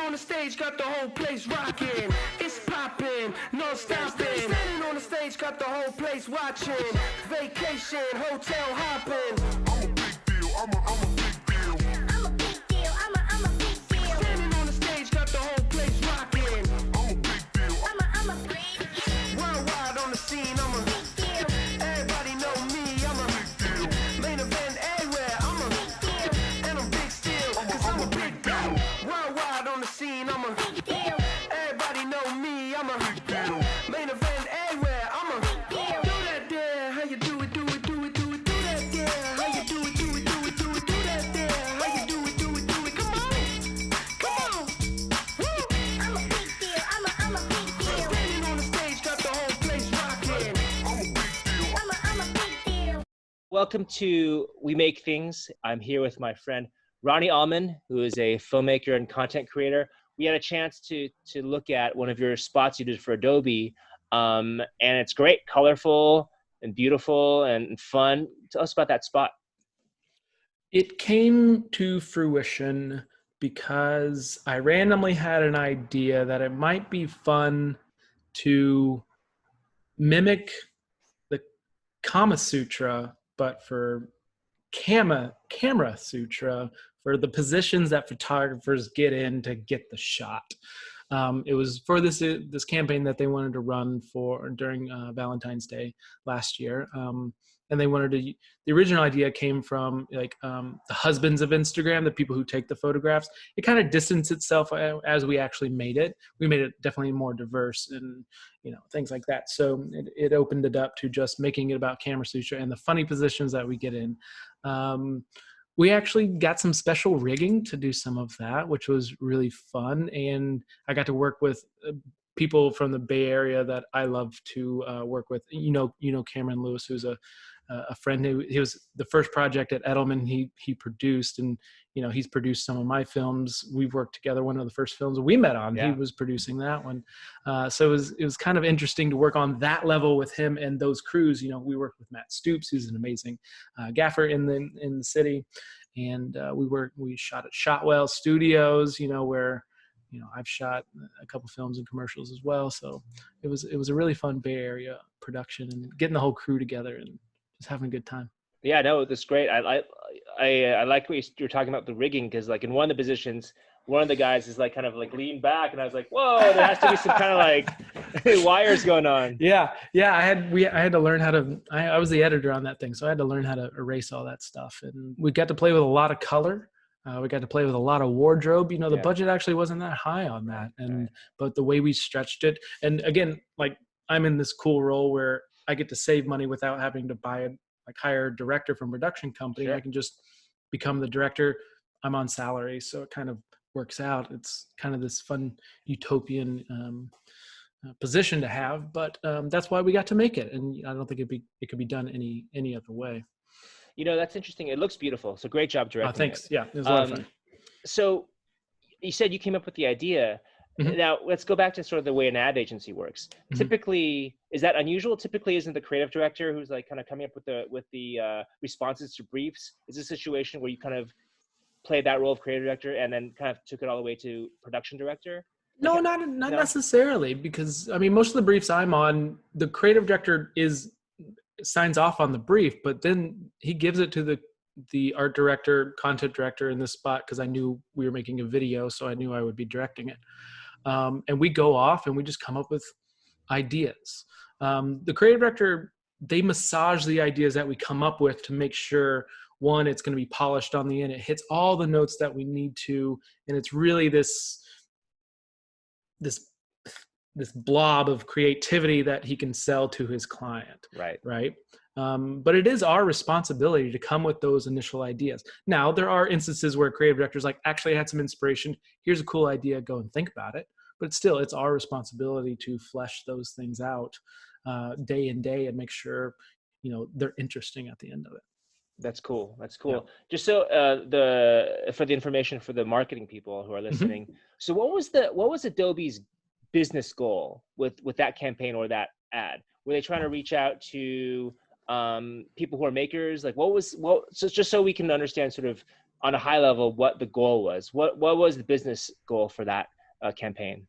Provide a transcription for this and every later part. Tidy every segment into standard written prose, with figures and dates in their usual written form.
on the stage, got the whole place rocking. It's popping, no stopping. Standing on the stage, got the whole place watching. Vacation, hotel hopping. I'm a big deal, I'm a big deal. I'm a big deal, I'm a big deal. Standing on the stage, got the whole place rocking. I'm a big deal. I'm a big deal. Worldwide on the scene, I'm a big deal. Everybody know me, I'm a big deal. Main event everywhere, I'm a big deal. And I'm big still, cause I'm a big deal. Worldwide on the scene, I'm a big deal. Everybody know me, I'm a big deal. Main event everywhere, I'm a big deal. Do that there, how you do it, do it, do it, do it. Do that there, how you do it, do it, do it, do it. Do that there, how you do it, do it, do it. Come on, come on. Woo. I'm a big deal, I'm a big deal. Standing on the stage, got the whole place rocking. I'm a big deal, I'm a big deal. Welcome to We Make Things. I'm here with my friend Ronnie Allman, who is a filmmaker and content creator. We had a chance to look at one of your spots you did for Adobe, and it's great, colorful and beautiful and fun. Tell us about that spot. It came to fruition because I randomly had an idea that it might be fun to mimic the Kama Sutra, but for camera sutra, for the positions that photographers get in to get the shot. It was for this campaign that they wanted to run for during Valentine's Day last year. And they wanted to, the original idea came from like the husbands of Instagram, the people who take the photographs. It kind of distanced itself as we actually made it. We made it definitely more diverse and, you know, things like that. So it opened it up to just making it about camera sutra and the funny positions that we get in. We actually got some special rigging to do some of that, which was really fun. And I got to work with people from the Bay Area that I love to work with. You know, Cameron Lewis, who's a friend who, he was the first project at Edelman he produced, and you know, he's produced some of my films. We've worked together. One of the first films we met on, he was producing that one. So it was kind of interesting to work on that level with him and those crews. You know, we worked with Matt Stoops, who's an amazing gaffer in the city, and we shot at Shotwell Studios. You know, where, you know, I've shot a couple films and commercials as well. So it was a really fun Bay Area production and getting the whole crew together and just having a good time. Yeah, no, that's great. I like what you're talking about, the rigging, because like in one of the positions, one of the guys is like kind of like leaned back, and I was like, whoa, there has to be some kind of like wires going on. Yeah. I had to learn how to. I was the editor on that thing, so I had to learn how to erase all that stuff, and we got to play with a lot of color. We got to play with a lot of wardrobe. You know, the budget actually wasn't that high on that, but the way we stretched it, and again, like I'm in this cool role where I get to save money without having to hire a director from production company. Sure. I can just become the director. I'm on salary, so it kind of works out. It's kind of this fun utopian position to have, but that's why we got to make it, and I don't think it could be done any other way. You know, that's interesting. It looks beautiful. So great job directing. Thanks. It. Yeah, it was a lot of fun. So you said you came up with the idea. Mm-hmm. Now let's go back to sort of the way an ad agency works. Mm-hmm. Typically, is that unusual? Typically, isn't the creative director who's like kind of coming up with the responses to briefs? Is this a situation where you kind of played that role of creative director and then kind of took it all the way to production director? No, not necessarily, because I mean, most of the briefs I'm on, the creative director signs off on the brief, but then he gives it to the art director, content director in this spot, because I knew we were making a video, so I knew I would be directing it. And we go off and we just come up with ideas. The creative director, they massage the ideas that we come up with to make sure, one, it's going to be polished on the end. It hits all the notes that we need to, and it's really this blob of creativity that he can sell to his client. Right. But it is our responsibility to come with those initial ideas. Now, there are instances where creative directors like, actually I had some inspiration. Here's a cool idea. Go and think about it. But still, it's our responsibility to flesh those things out day in day and make sure, you know, they're interesting at the end of it. That's cool. Yeah. Just so for the information for the marketing people who are listening. Mm-hmm. So what was Adobe's business goal with that campaign or that ad? Were they trying to reach out to people who are makers? Like so just so we can understand sort of on a high level what the goal was. What was the business goal for that campaign?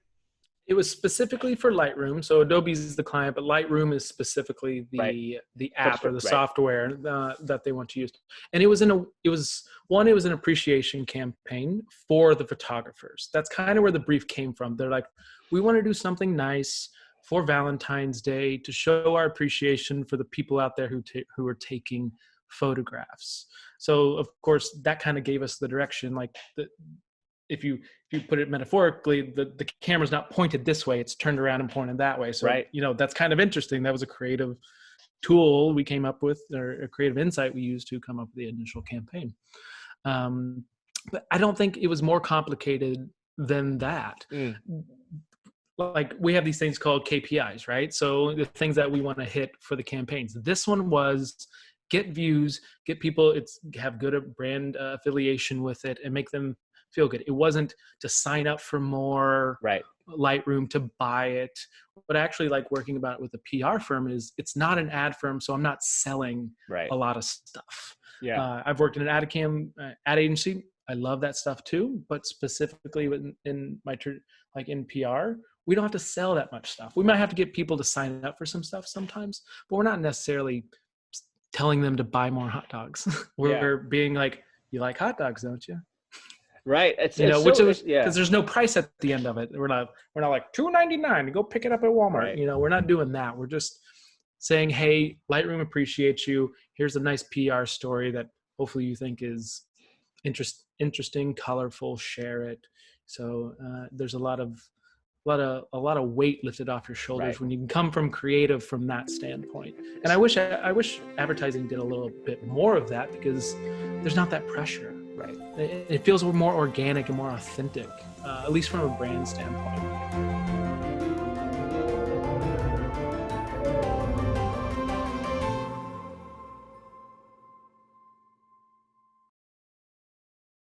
It was specifically for Lightroom. So Adobe's the client, but Lightroom is specifically the app or the software that they want to use. And it was an appreciation campaign for the photographers. That's kind of where the brief came from. They're like, we want to do something nice for Valentine's Day to show our appreciation for the people out there who are taking photographs. So of course that kind of gave us the direction, like if you put it metaphorically, the camera's not pointed this way, it's turned around and pointed that way. So, that's kind of interesting. That was a creative tool we came up with, or a creative insight we used to come up with the initial campaign. But I don't think it was more complicated than that. Like we have these things called KPIs, right? So the things that we want to hit for the campaigns. This one was get views, get people, have good brand affiliation with it, and make them feel good. It wasn't to sign up for more Lightroom to buy it. What I actually like working about it with a PR firm is it's not an ad firm, so I'm not selling a lot of stuff. I've worked in an ad agency. I love that stuff too, but specifically in my in PR, we don't have to sell that much stuff. We might have to get people to sign up for some stuff sometimes, but we're not necessarily telling them to buy more hot dogs. We're being like, you like hot dogs, don't you? Right. It's because there's no price at the end of it. We're not like $2.99 go pick it up at Walmart. We're not doing that. We're just saying, hey, Lightroom appreciates you. Here's a nice PR story that hopefully you think is interesting, colorful. Share it. So there's a lot of weight lifted off your shoulders when you can come from creative from that standpoint. And I wish advertising did a little bit more of that, because there's not that pressure. Right. It feels more organic and more authentic, at least from a brand standpoint.